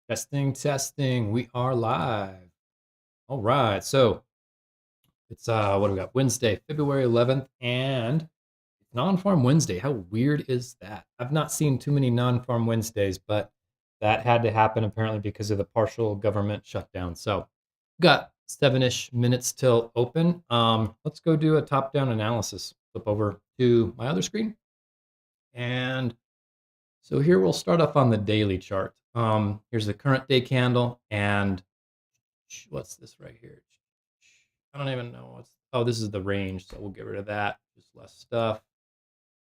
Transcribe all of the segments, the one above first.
Testing, testing. We are live. All right. So it's what do we got? Wednesday, February 11th, and it's non-farm Wednesday. How weird is that? I've not seen too many non-farm Wednesdays, but that had to happen apparently because of the partial government shutdown. So we've got 7-ish minutes till open. Let's go do a top-down analysis. Flip over to my other screen. And so here we'll start off on the daily chart. Here's the current day candle, and what's this right here? I don't even know what's. Oh, this is the range, so we'll get rid of that. Just less stuff.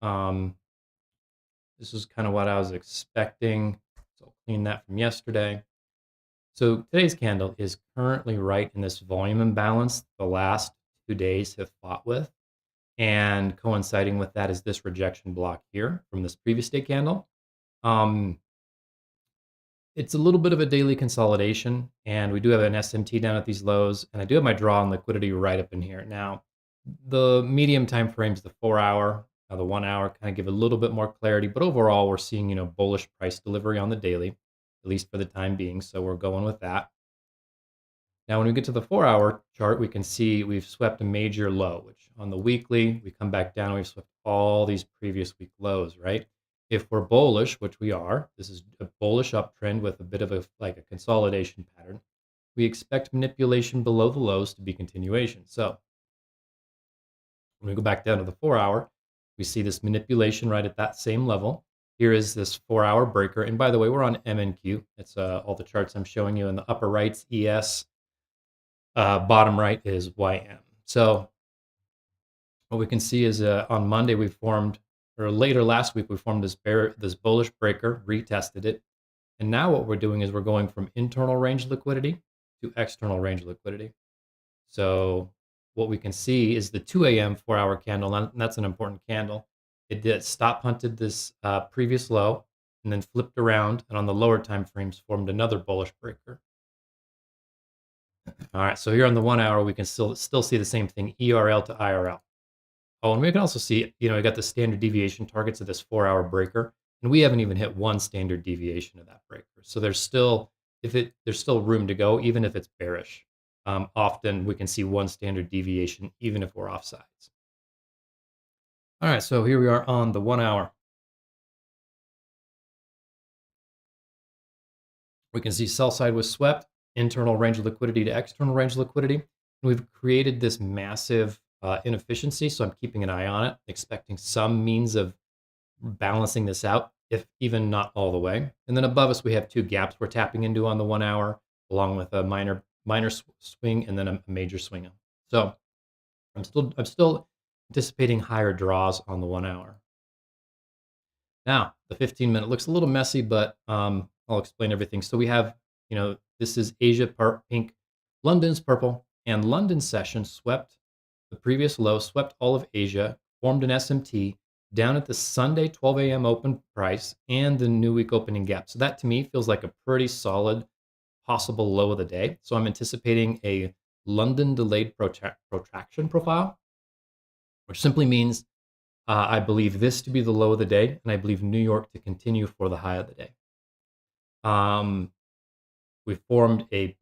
Um, this is kind of what I was expecting, so I'll clean that from yesterday. So today's candle is currently right in this volume imbalance the last 2 days have fought with, and coinciding with that is this rejection block here from this previous day candle. Um, It's a little bit of a daily consolidation, and we do have an SMT down at these lows, and I do have my draw on liquidity right up in here. Now, the medium time frames, the 4 hour, the 1 hour, kind of give a little bit more clarity, but overall, we're seeing bullish price delivery on the daily, at least for the time being. So we're going with that. Now, when we get to the 4 hour chart, we can see we've swept a major low, which on the weekly, we come back down, we've swept all these previous week lows, right? If we're bullish, which we are, this is a bullish uptrend with a bit of a consolidation pattern. We expect manipulation below the lows to be continuation. So when we go back down to the 4 hour, we see this manipulation right at that same level. Here is this 4 hour breaker. And by the way, we're on MNQ. It's all the charts I'm showing you in the upper right's ES. Bottom right is YM. So what we can see is on Monday we formed, or later last week we formed this bullish breaker, retested it, and now what we're doing is we're going from internal range liquidity to external range liquidity. So what we can see is the 2 a.m. 4 hour candle, and that's an important candle. It did stop hunted this previous low and then flipped around, and on the lower time frames formed another bullish breaker. All right, so here on the 1 hour, we can still see the same thing, ERL to IRL. Oh, and we can also see, we got the standard deviation targets of this 4 hour breaker, and we haven't even hit one standard deviation of that breaker. So there's still, there's still room to go, even if it's bearish. Often we can see one standard deviation, even if we're offsides. All right, so here we are on the 1 hour. We can see sell side was swept, internal range of liquidity to external range of liquidity. And we've created this massive inefficiency, so I'm keeping an eye on it, expecting some means of balancing this out, if even not all the way. And then above us, we have two gaps we're tapping into on the 1 hour, along with a minor swing and then a major swing. So I'm still anticipating higher draws on the 1 hour. Now, the 15-minute looks a little messy, but I'll explain everything. So we have, this is Asia pink, London's purple, and London's session swept the previous low, swept all of Asia, formed an SMT down at the Sunday 12 a.m. open price and the new week opening gap. So that to me feels like a pretty solid possible low of the day. So I'm anticipating a London delayed protraction profile, which simply means I believe this to be the low of the day, and I believe New York to continue for the high of the day. We formed a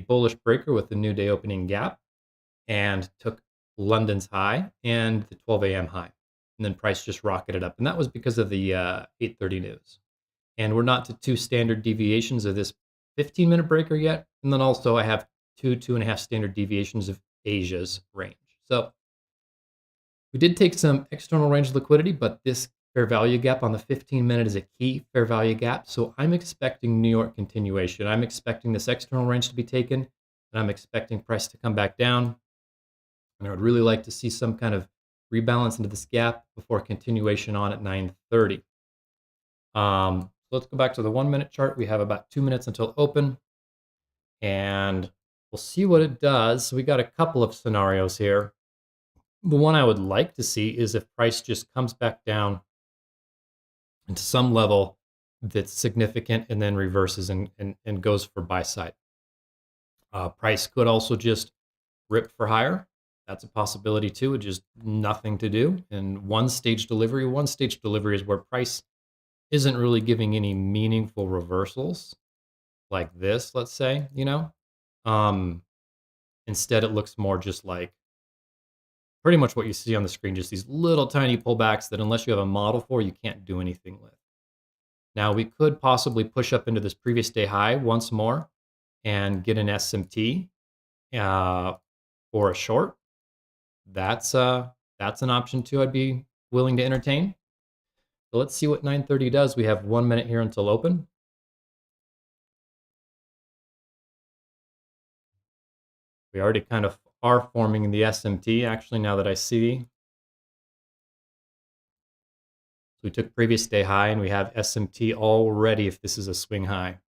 bullish breaker with the new day opening gap and took London's high and the 12 a.m. high. And then price just rocketed up. And that was because of the 8:30 news. And we're not to two standard deviations of this 15-minute breaker yet. And then also I have 2.5 standard deviations of Asia's range. So we did take some external range liquidity, but this fair value gap on the 15-minute is a key fair value gap. So I'm expecting New York continuation. I'm expecting this external range to be taken, and I'm expecting price to come back down. And I would really like to see some kind of rebalance into this gap before continuation on at 9:30. Let's go back to the 1-minute chart. We have about 2 minutes until open, and we'll see what it does. So we got a couple of scenarios here. The one I would like to see is if price just comes back down into some level that's significant and then reverses and goes for buy side. Price could also just rip for higher. That's a possibility too. It's just nothing to do. And one stage delivery is where price isn't really giving any meaningful reversals. like this, let's say, you know? Um, Instead, it looks more just like pretty much what you see on the screen, just these little tiny pullbacks that unless you have a model for, you can't do anything with. Now, we could possibly push up into this previous day high once more and get an SMT uh, for a short. That's an option too. I'd be willing to entertain. So let's see what 9:30 does. We have 1 minute here until open. We already kind of are forming the SMT actually now that I see. So we took previous day high and we have SMT already if this is a swing high.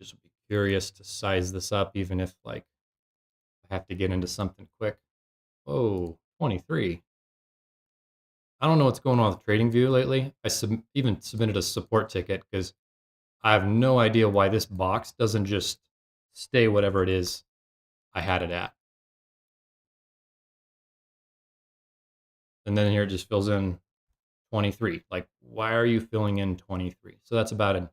Just would be curious to size this up even if like I have to get into something quick. Oh, 23. I don't know what's going on with TradingView lately. I even submitted a support ticket because I have no idea why this box doesn't just stay whatever it is I had it at. And then here it just fills in 23. Like, why are you filling in 23? So that's about it.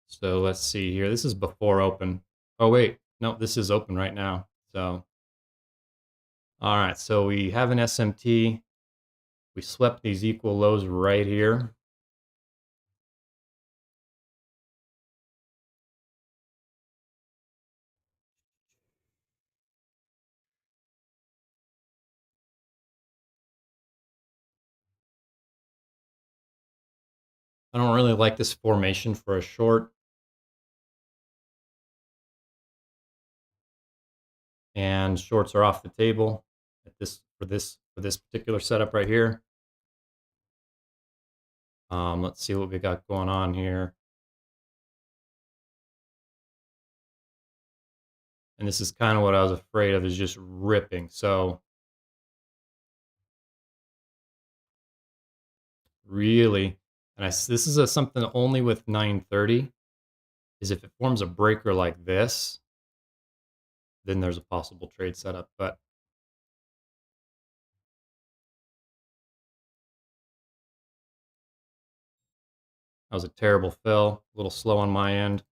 So let's see here. This is before open. Oh, wait. No, this is open right now. So, all right. So we have an SMT. We swept these equal lows right here. I don't really like this formation for a short. And shorts are off the table at this for this particular setup right here. Let's see what we got going on here. And this is kind of what I was afraid of, is just ripping. So really, and this is something only with 930, is if it forms a breaker like this, then there's a possible trade setup. But that was a terrible fill, a little slow on my end.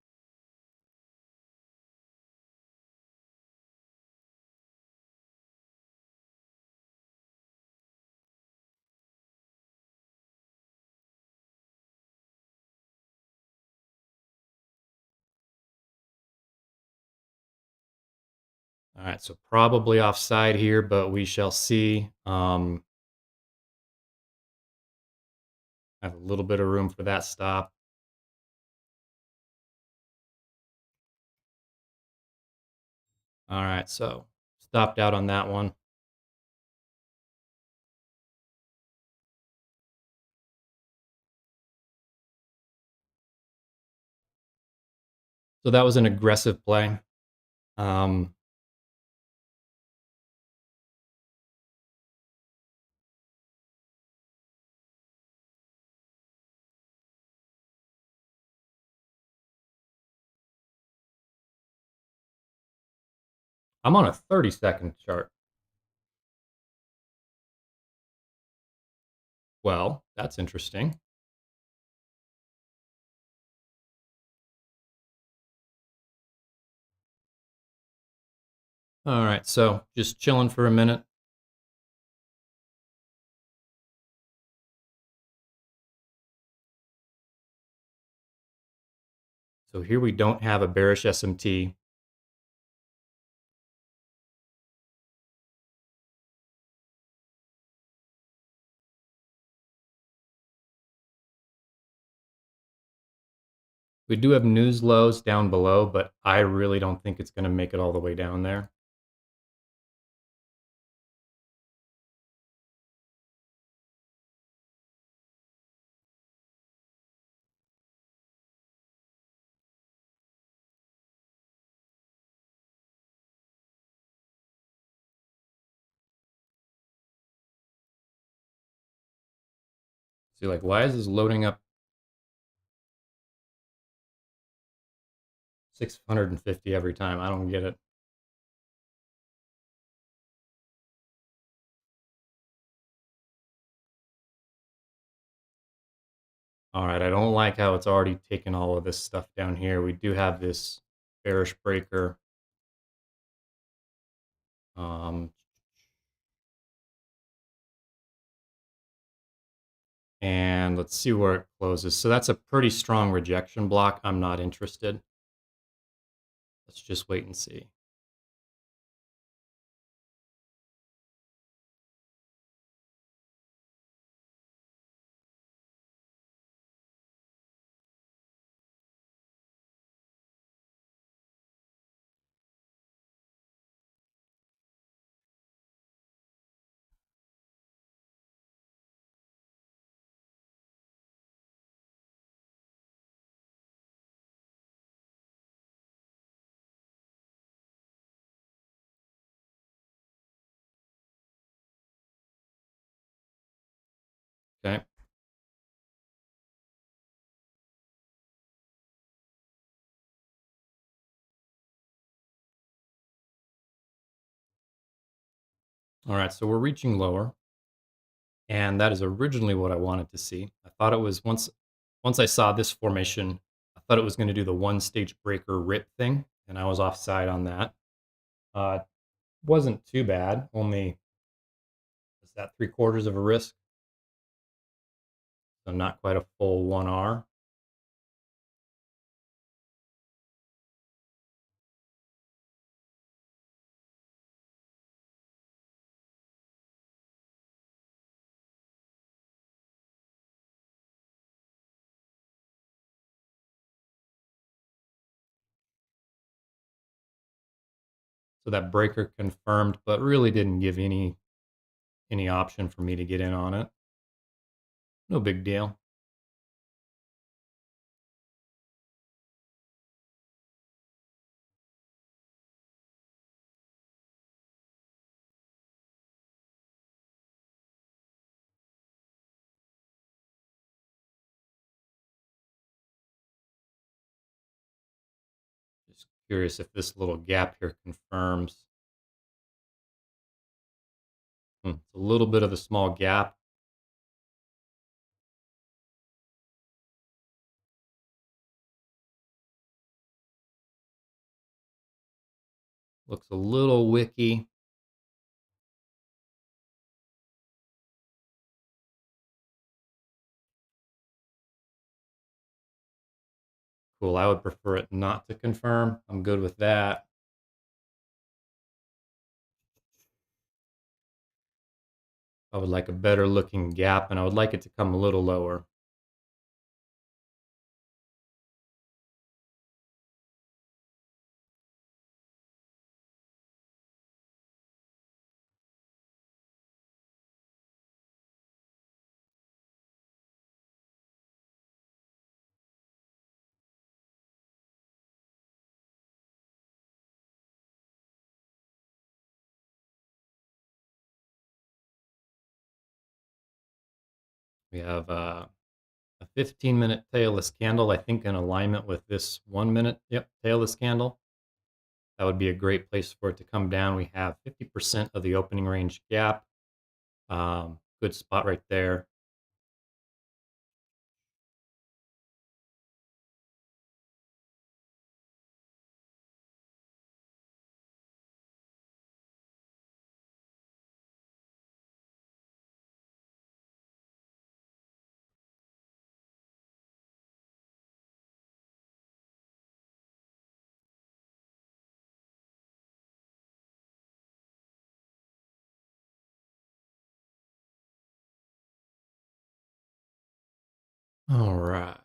All right, so probably offside here, but we shall see. I have a little bit of room for that stop. All right, so stopped out on that one. So that was an aggressive play. Um, I'm on a 30-second chart. Well, that's interesting. All right, so just chilling for a minute. So here we don't have a bearish SMT. We do have news lows down below, but I really don't think it's going to make it all the way down there. See, like, why is this loading up 650 every time? I don't get it. All right, I don't like how it's already taken all of this stuff down here. We do have this bearish breaker. Um, and let's see where it closes. So that's a pretty strong rejection block. I'm not interested. Let's just wait and see. Okay. All right, so we're reaching lower. And that is originally what I wanted to see. I thought it was once I saw this formation, I thought it was going to do the one stage breaker rip thing, and I was offside on that. Uh, wasn't too bad. Only is that 3/4 of a risk, so not quite a full 1R. So that breaker confirmed, but really didn't give any option for me to get in on it. No big deal. Just curious if this little gap here confirms. It's a little bit of a small gap. Looks a little wicky. Cool. I would prefer it not to confirm. I'm good with that. I would like a better looking gap, and I would like it to come a little lower. We have a 15-minute tailless candle, I think, in alignment with this 1 minute, yep, tailless candle. That would be a great place for it to come down. We have 50% of the opening range gap. Good spot right there. All right.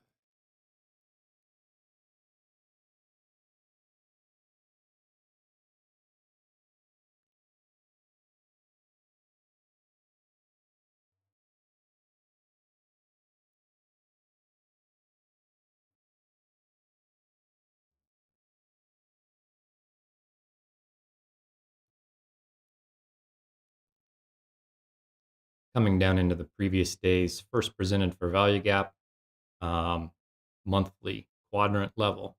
Coming down into the previous day's first presented for value gap, um, monthly quadrant level.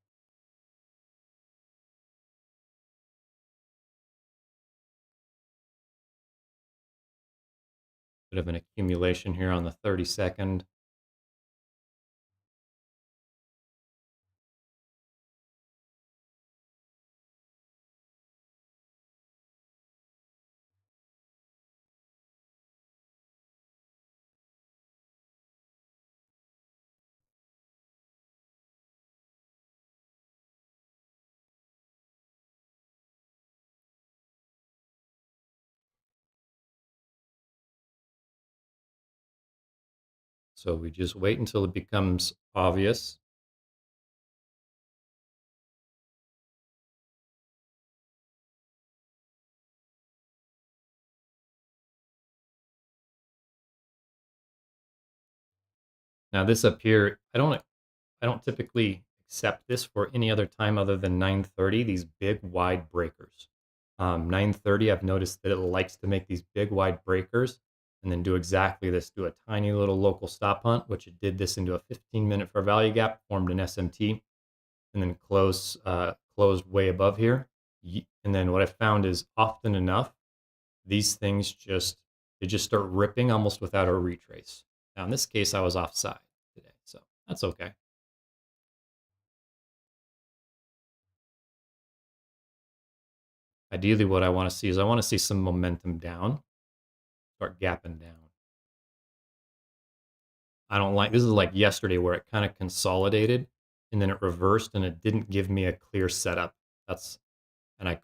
Bit of an accumulation here on the 32nd. So we just wait until it becomes obvious. Now this up here, I don't typically accept this for any other time other than 9:30, these big wide breakers. 9:30, I've noticed that it likes to make these big wide breakers and then do exactly this, do a tiny little local stop hunt, which it did this into a 15-minute fair value gap, formed an SMT, and then closed way above here. And then what I found is often enough, these things just start ripping almost without a retrace. Now in this case, I was offside today, so that's okay. Ideally, what I want to see is I want to see some momentum down, start gapping down. I don't like this is like yesterday where it kind of consolidated and then it reversed and it didn't give me a clear setup. That's and I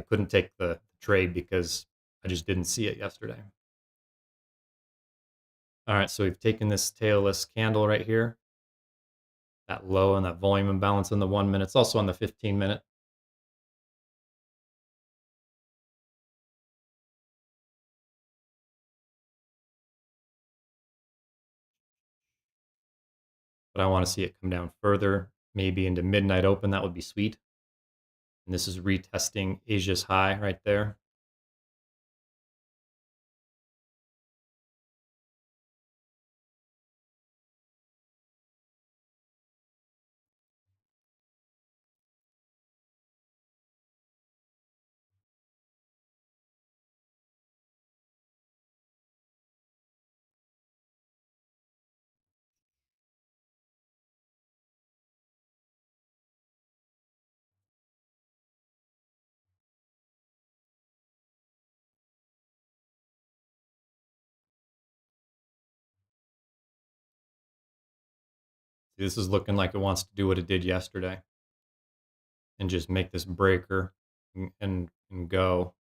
couldn't take the trade because I just didn't see it yesterday. All right, so we've taken this tailless candle right here, that low and that volume imbalance in the 1 minute. It's also on the 15-minute. But I want to see it come down further, maybe into midnight open. That would be sweet. And this is retesting Asia's high right there. This is looking like it wants to do what it did yesterday and just make this breaker and go.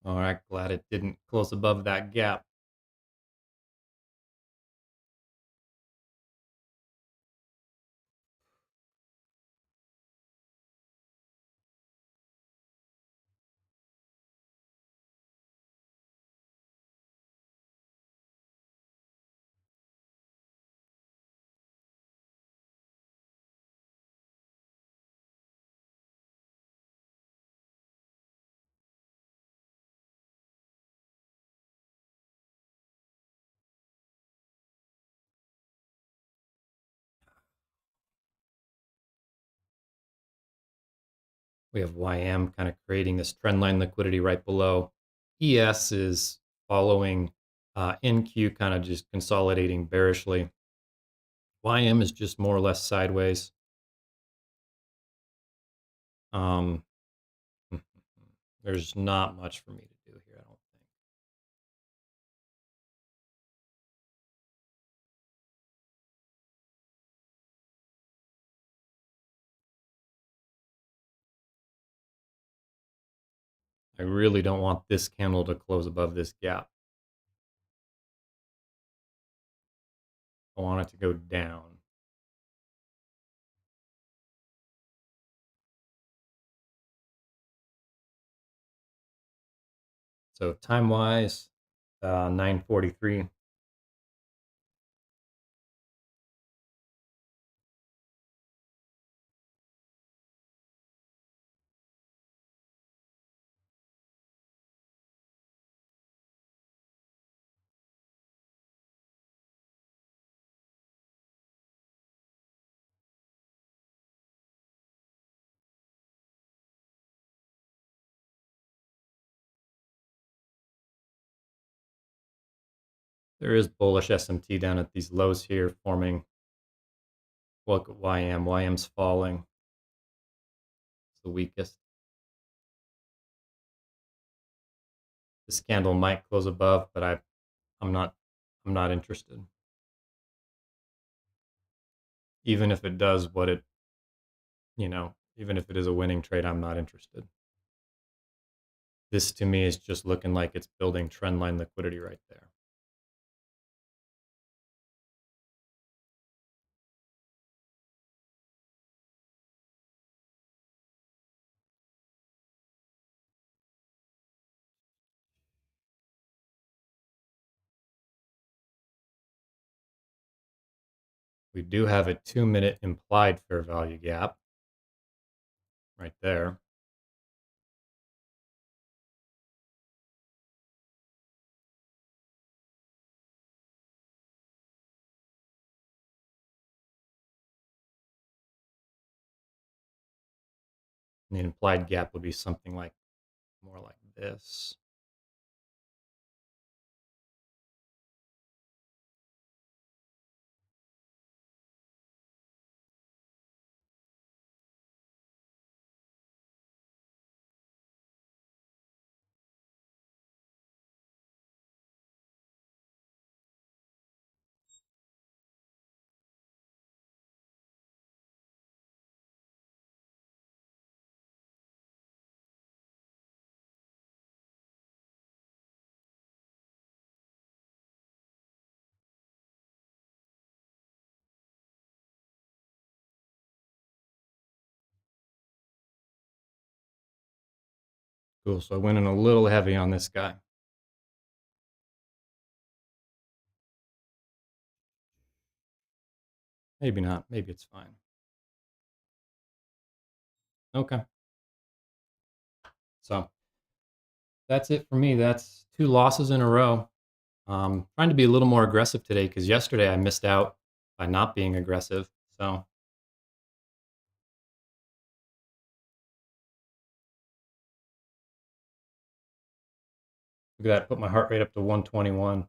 All right, glad it didn't close above that gap. We have YM kind of creating this trend line liquidity right below. ES is following NQ, kind of just consolidating bearishly. YM is just more or less sideways. Um, there's not much for me to do here, I don't think. I really don't want this candle to close above this gap. I want it to go down. So time wise, 9:43. There is bullish SMT down at these lows here forming. Look at YM. YM's falling. It's the weakest. This candle might close above, but I'm not interested. Even if it does what it, even if it is a winning trade, I'm not interested. This to me is just looking like it's building trendline liquidity right there. We do have a 2-minute implied fair value gap right there. And the implied gap would be something like more like this. Cool. So I went in a little heavy on this guy. Maybe not. Maybe it's fine. Okay. So that's it for me. That's 2 losses in a row. Trying to be a little more aggressive today because yesterday I missed out by not being aggressive. So look at that. Put my heart rate up to 121.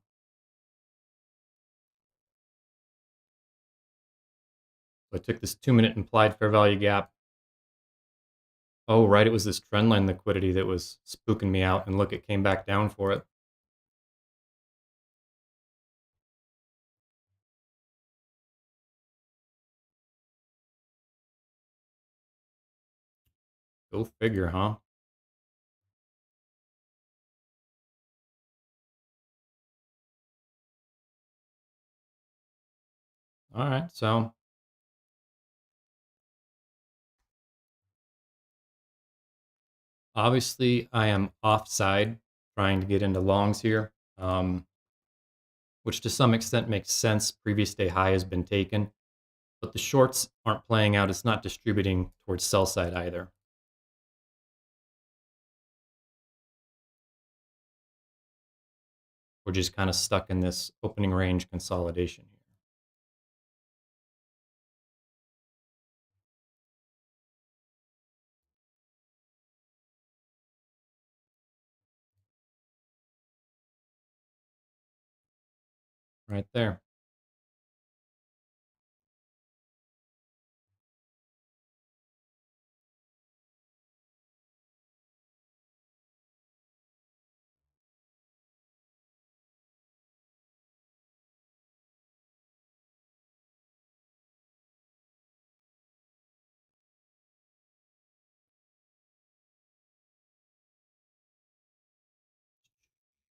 So I took this 2-minute implied fair value gap. Oh, right. It was this trendline liquidity that was spooking me out. And look, it came back down for it. Go figure, huh? All right. So obviously, I am offside trying to get into longs here, which to some extent makes sense. Previous day high has been taken, but the shorts aren't playing out. It's not distributing towards sell side either. We're just kind of stuck in this opening range consolidation here. Right there.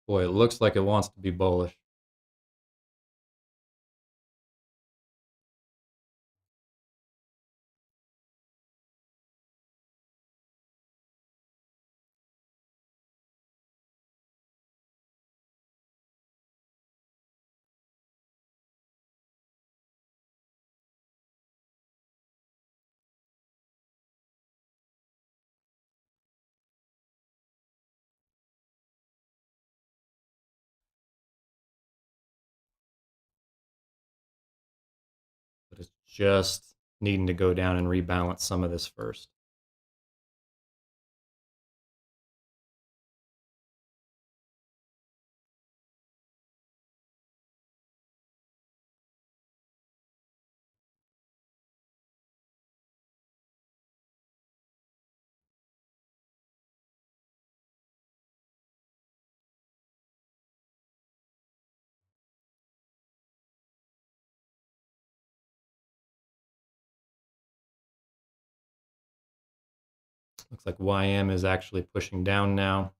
Boy, it looks like it wants to be bullish. But it's just needing to go down and rebalance some of this first. Looks like YM is actually pushing down now.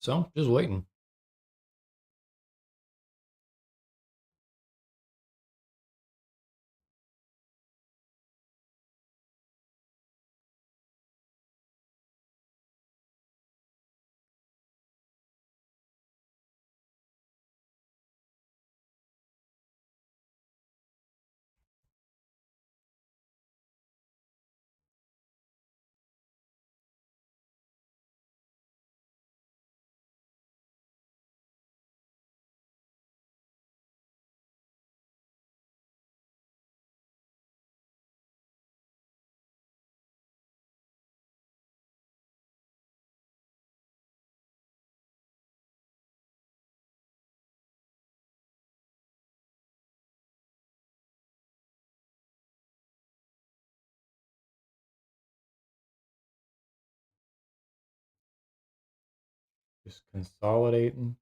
So just waiting. Just consolidating.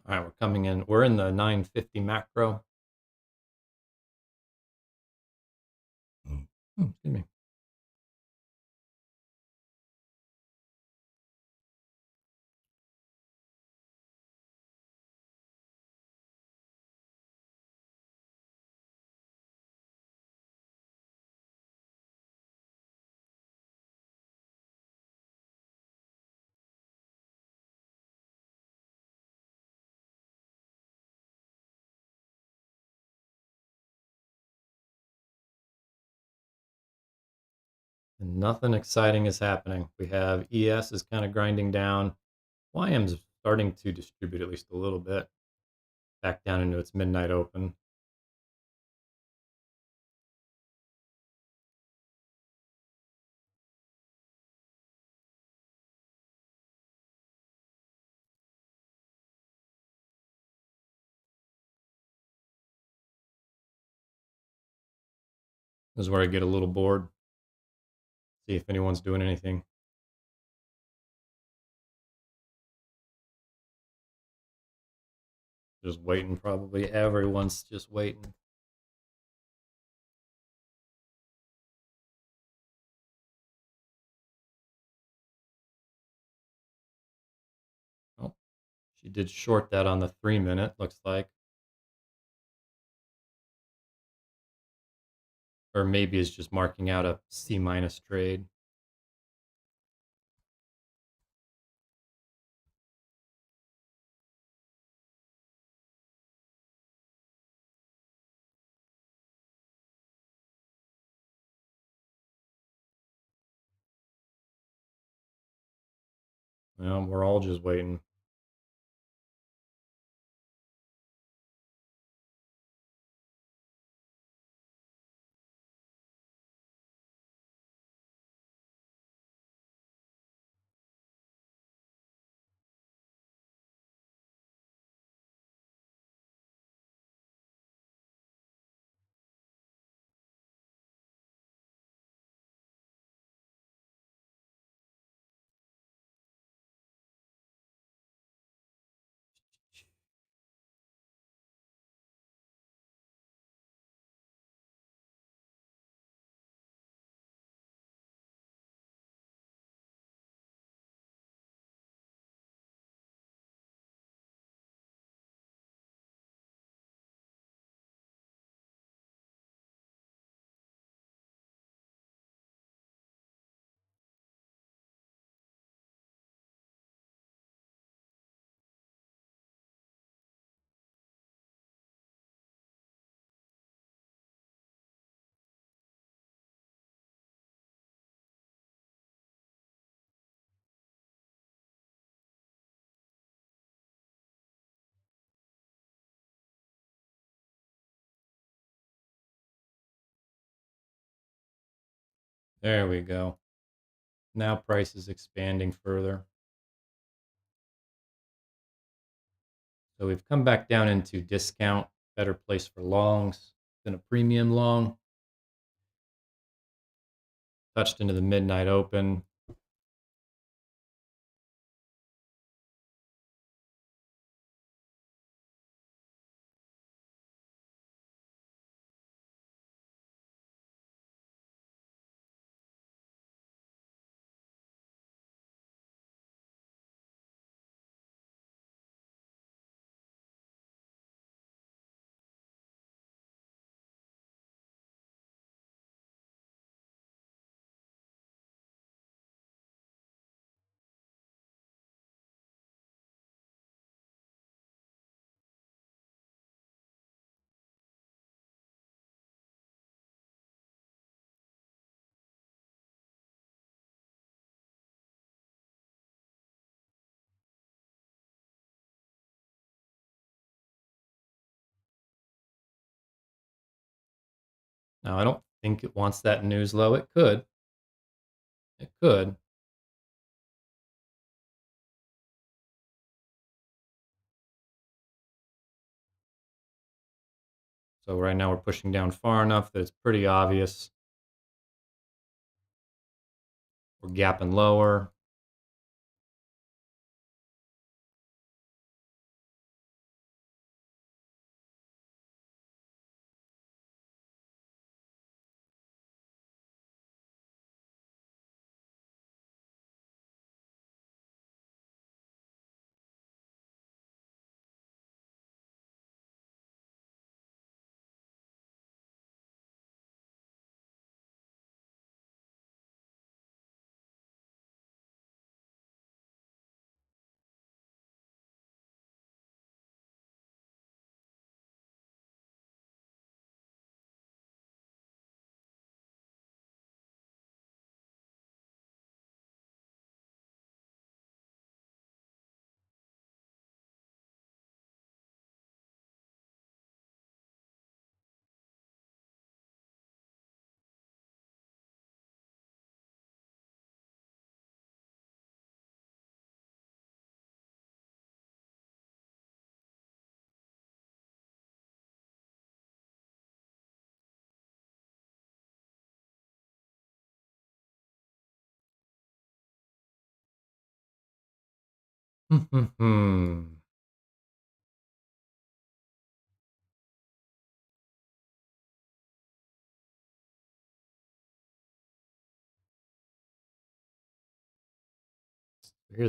All right, we're coming in. We're in the 950 macro. Excuse me. And nothing exciting is happening. We have ES is kind of grinding down. YM's starting to distribute at least a little bit back down into its midnight open. This is where I get a little bored. See if anyone's doing anything. Just waiting, probably. Everyone's just waiting. Oh, she did short that on the 3-minute, looks like. Or maybe is just marking out a C minus trade. Well, we're all just waiting. There we go. Now price is expanding further. So we've come back down into discount, better place for longs than a premium long. Touched into the midnight open. Now I don't think it wants that news low. It could. It could. So right now we're pushing down far enough that it's pretty obvious. We're gapping lower. Here,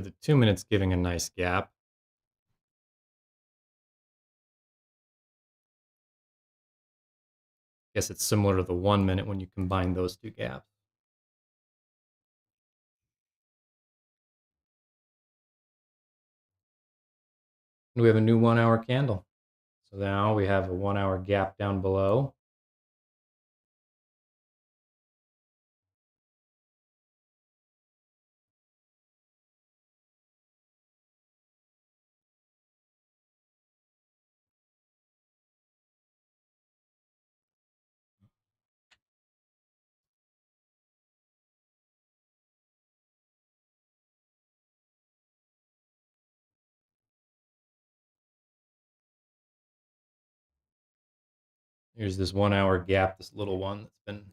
the 2 minutes giving a nice gap. Guess it's similar to the 1 minute when you combine those two gaps. And we have a new 1 hour candle. So now we have a 1 hour gap down below. Here's this 1 hour gap, this little one that's been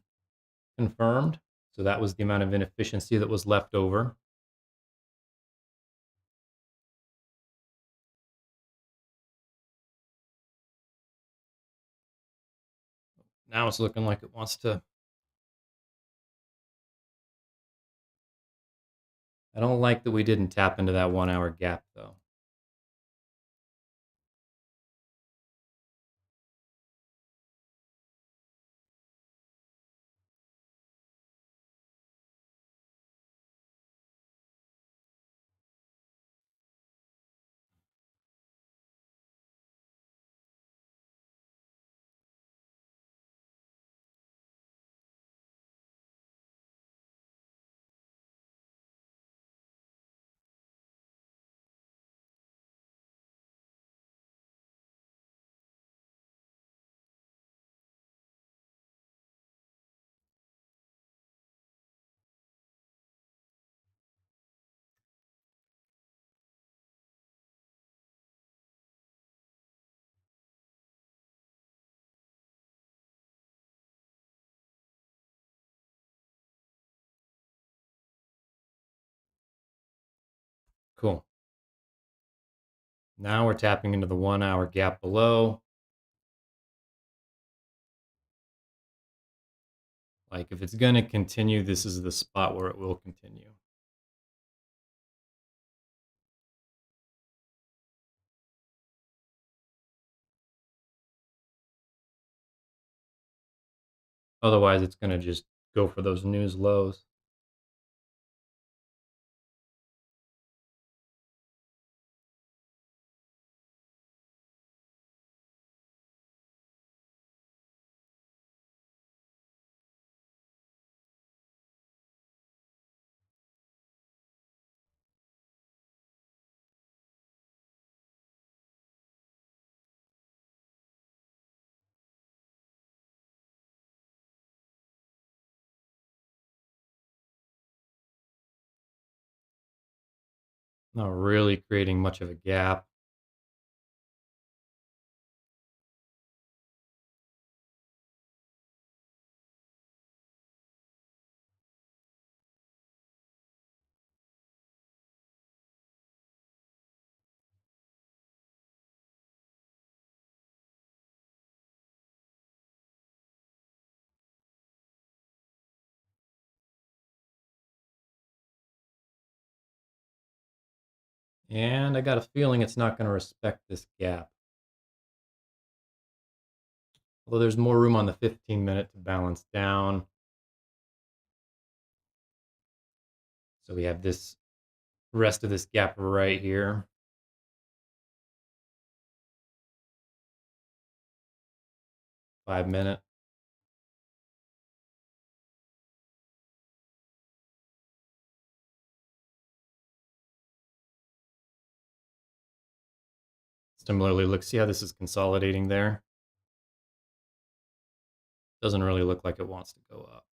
confirmed. So that was the amount of inefficiency that was left over. Now it's looking like it wants to. I don't like that we didn't tap into that 1 hour gap though. Cool. Now we're tapping into the 1 hour gap below. Like if it's going to continue, this is the spot where it will continue. Otherwise, it's going to just go for those news lows. Not really creating much of a gap. And I got a feeling it's not going to respect this gap. Although there's more room on the 15 minute to balance down. So we have this rest of this gap right here. 5 minute. Similarly, look, see how this is consolidating there? Doesn't really look like it wants to go up.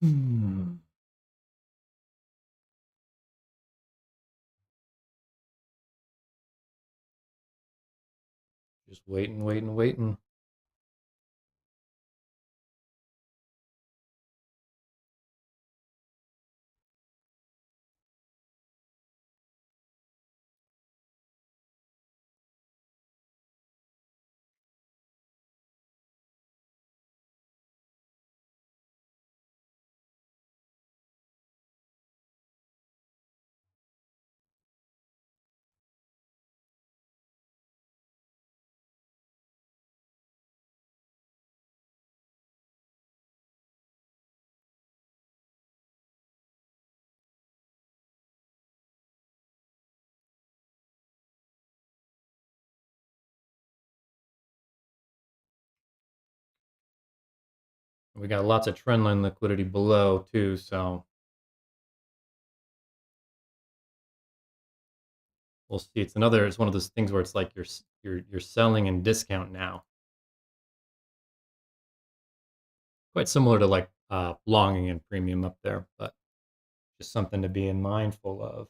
Hmm. Just waiting, waiting, waiting. We got lots of trend line liquidity below too, so we'll see. It's one of those things where it's like you're selling in discount now. Quite similar to like longing and premium up there, but just something to be mindful of.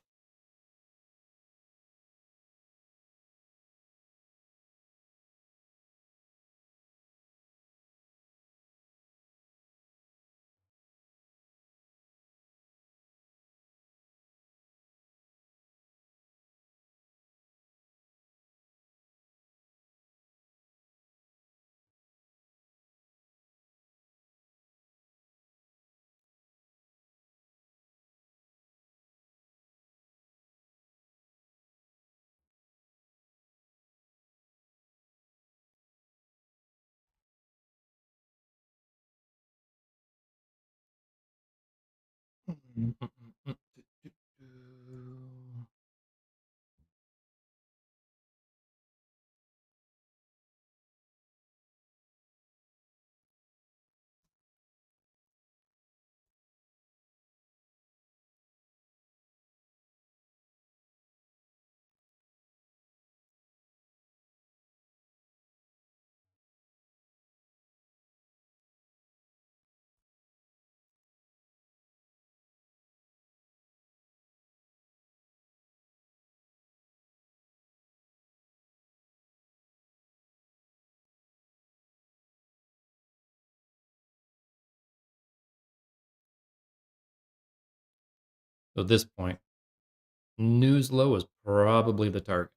So at this point, news low is probably the target.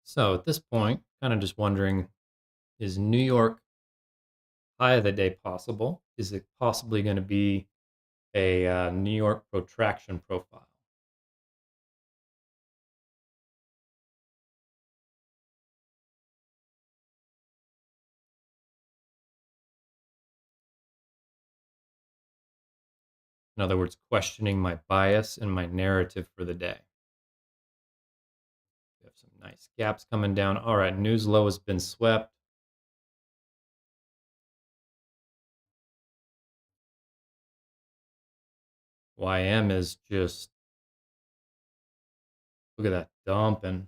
So at this point, kind of just wondering, is New York high of the day possible? Is it possibly going to be a New York protraction profile? In other words, questioning my bias and my narrative for the day. We have some nice gaps coming down. All right, news low has been swept. YM is just, look at that dumping.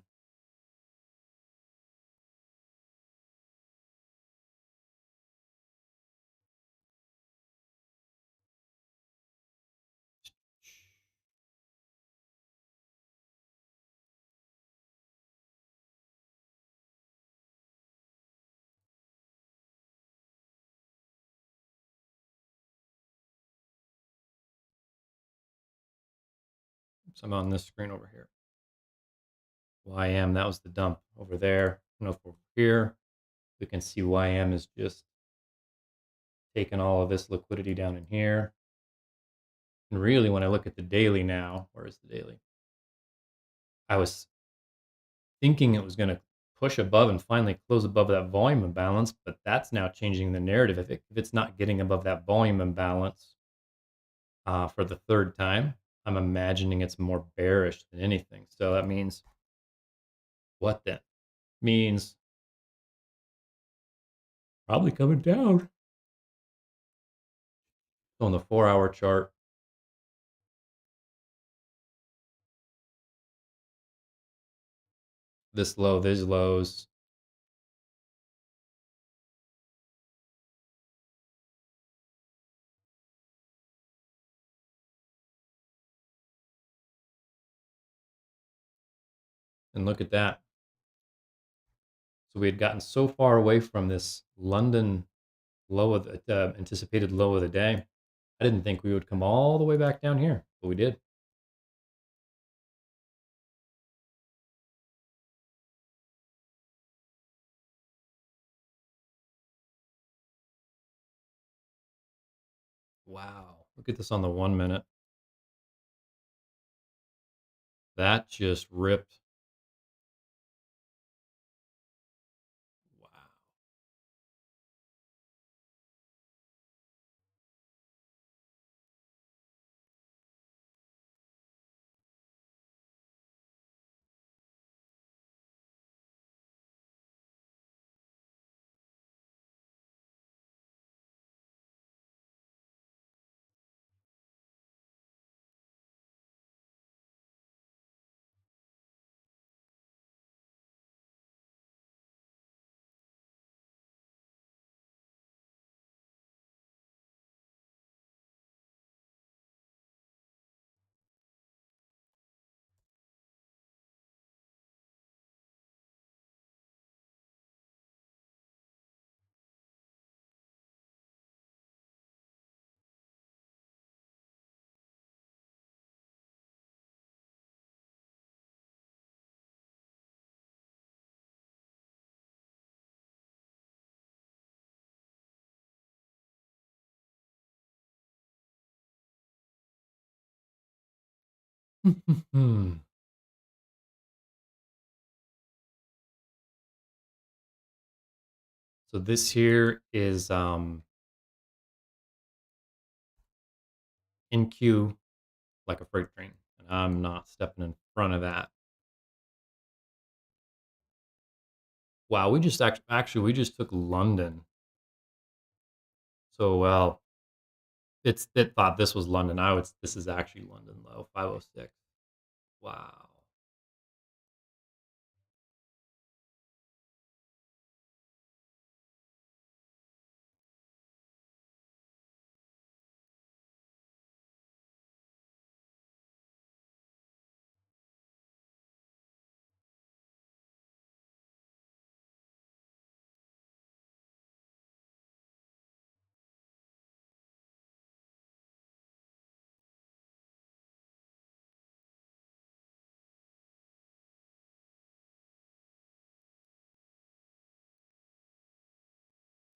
Oops, I'm on this screen over here. YM, that was the dump over there. I don't know if we're here. We can see YM is just taking all of this liquidity down in here. And really, when I look at the daily now, where is the daily? I was thinking it was going to push above and finally close above that volume imbalance, but that's now changing the narrative. If it's not getting above that volume imbalance for the third time, I'm imagining it's more bearish than anything. So that means what then? Means probably coming down. So on the 4-hour chart, this low, these lows. And look at that. So we had gotten so far away from this London low of the anticipated low of the day. I didn't think we would come all the way back down here, but we did. Wow. Look at this on the 1 minute. That just ripped. Wow. So this here is in queue like a freight train, and I'm not stepping in front of that. Wow, we just actually we just took London. So well, it thought this was London. This is actually London low 506. Wow.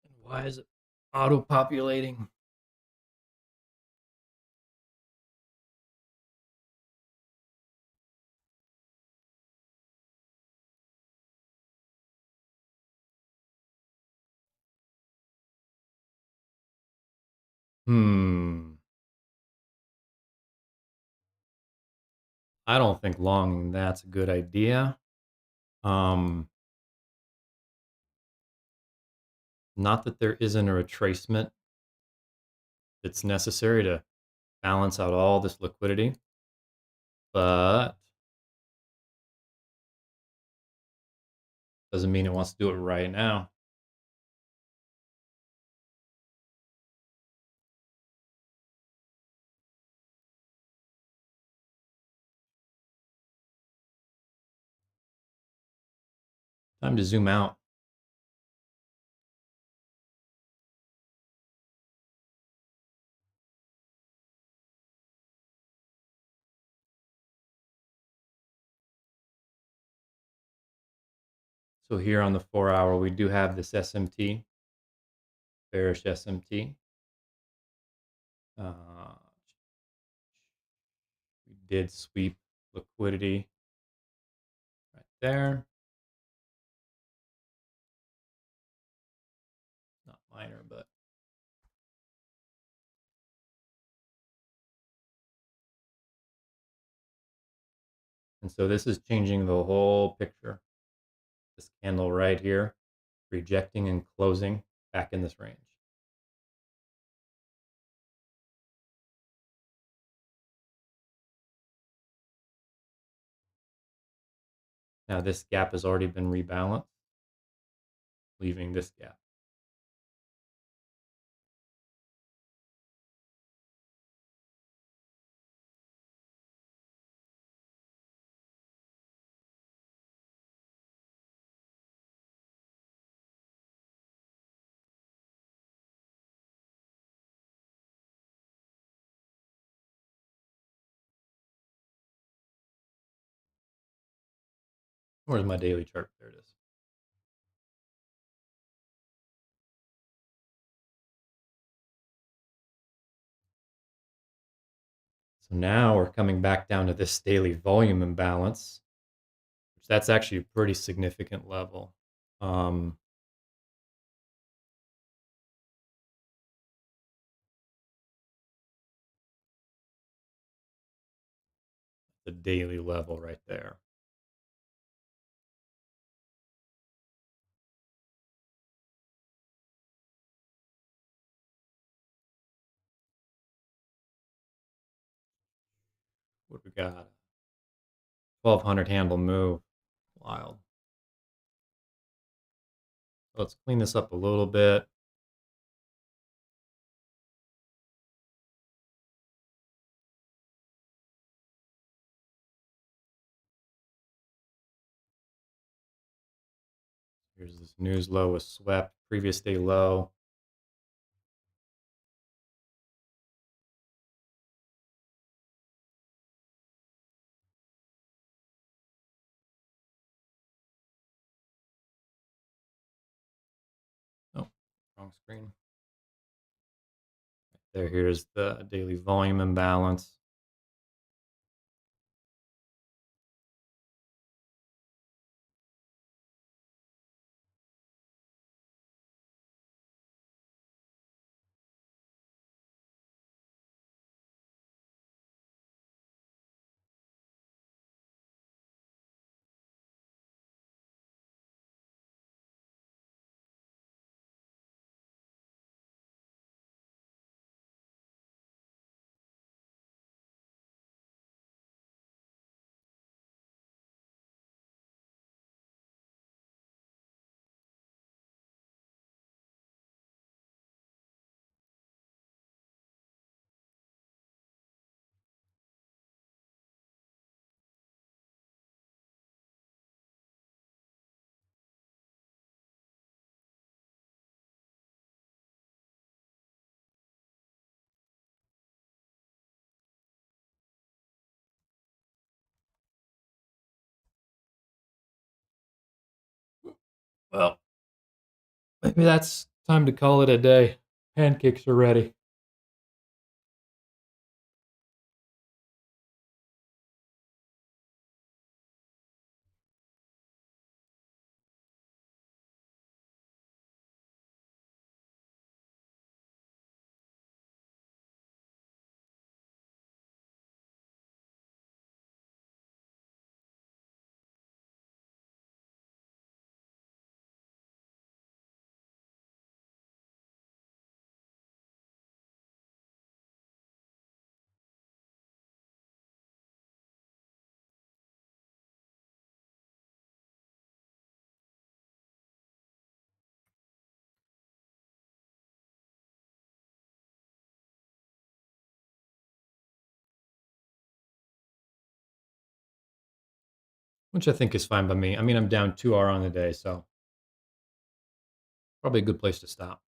And why is it auto populating? Hmm. I don't think long that's a good idea. Um, Not that there isn't a retracement that's necessary to balance out all this liquidity, but doesn't mean it wants to do it right now. Time to zoom out. So here on the 4-hour, we do have this SMT, bearish SMT. We did sweep liquidity right there. Not minor, but and so this is changing the whole picture. This candle right here, rejecting and closing back in this range. Now this gap has already been rebalanced, leaving this gap. Where's my daily chart? There it is. So now we're coming back down to this daily volume imbalance, which that's actually a pretty significant level. The daily level right there. What we got? 1200 handle move. Wild. Let's clean this up a little bit. Here's this news low was swept, previous day low. Oh, wrong screen. There, here's the daily volume imbalance. Well, maybe that's time to call it a day. Pancakes are ready. Which I think is fine by me. I mean, I'm down 2R on the day, so probably a good place to stop.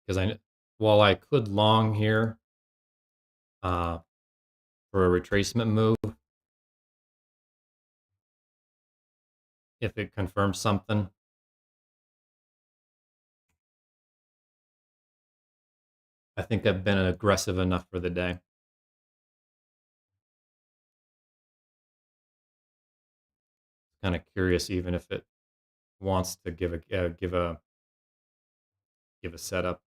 Because while I could long here, uh, for a retracement move if it confirms something. I think I've been aggressive enough for the day. Kind of curious, even if it wants to give a setup.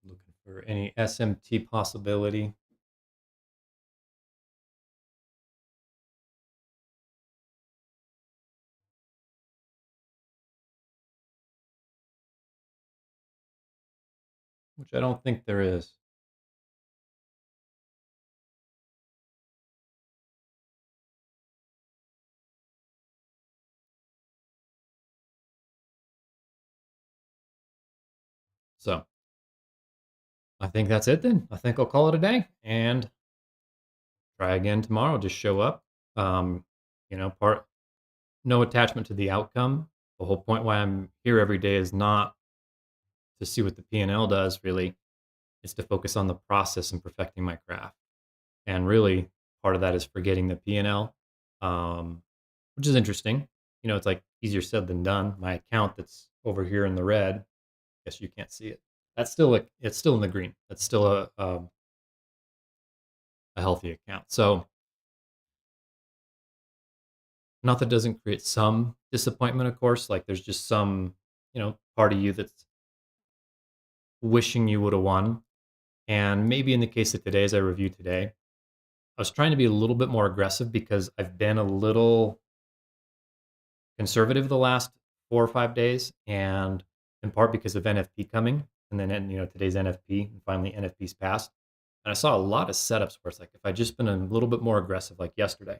Looking for any SMT possibility. Which I don't think there is. So I think that's it then. I think I'll call it a day and try again tomorrow. Just show up. Um, part no attachment to the outcome. The whole point why I'm here every day is not to see what the P&L does really. It's to focus on the process and perfecting my craft. And really part of that is forgetting the P&L. Which is interesting. It's like easier said than done. My account that's over here in the red, guess you can't see it. That's still like it's still in the green. That's still a healthy account. So not that doesn't create some disappointment, of course. Like there's just some, part of you that's wishing you would have won. And maybe in the case of today, as I review today, I was trying to be a little bit more aggressive because I've been a little conservative the last 4 or 5 days, and in part because of NFP coming, and then today's NFP, and finally NFP's passed, and I saw a lot of setups where it's like if I just been a little bit more aggressive, like yesterday,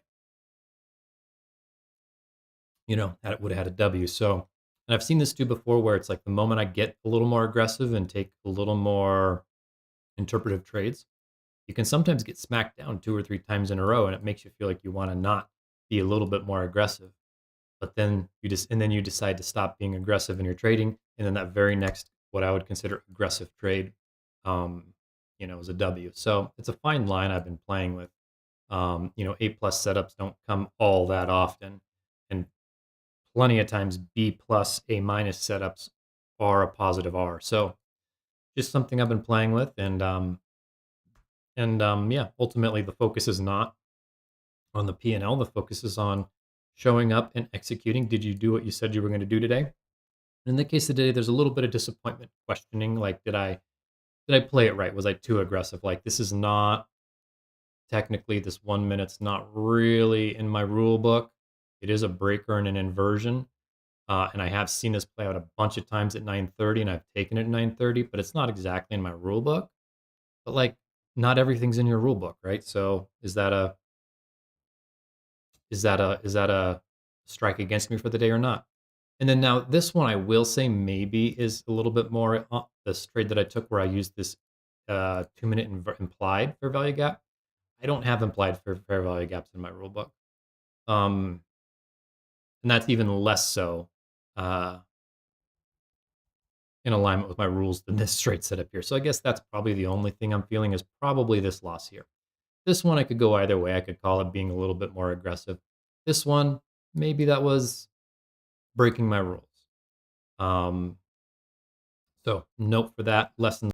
would have had a W. So, and I've seen this too before, where it's like the moment I get a little more aggressive and take a little more interpretive trades, you can sometimes get smacked down 2 or 3 times in a row, and it makes you feel like you want to not be a little bit more aggressive. But then you decide to stop being aggressive in your trading, and then that very next what I would consider aggressive trade, um, is a W. So it's a fine line I've been playing with. A plus setups don't come all that often, and plenty of times B plus A minus setups are a positive R. So just something I've been playing with, and yeah, ultimately the focus is not on the P&L. The focus is on showing up and executing. Did you do what you said you were going to do today? In the case of today, there's a little bit of disappointment, questioning like, did I play it right? Was I too aggressive? Like this is not technically this 1 minute's not really in my rule book. It is a breaker and an inversion. And I have seen this play out a bunch of times at 9:30, and I've taken it at 9:30, but it's not exactly in my rule book. But like, not everything's in your rule book, right? So is that a strike against me for the day or not? And then now this one I will say maybe is a little bit more this trade that I took where I used this 2 minute implied fair value gap. I don't have implied fair value gaps in my rule book. Um, and that's even less so uh, in alignment with my rules than this straight setup here. So I guess that's probably the only thing I'm feeling is probably this loss here. This one I could go either way. I could call it being a little bit more aggressive. This one, maybe that was breaking my rules. Um, so note for that lesson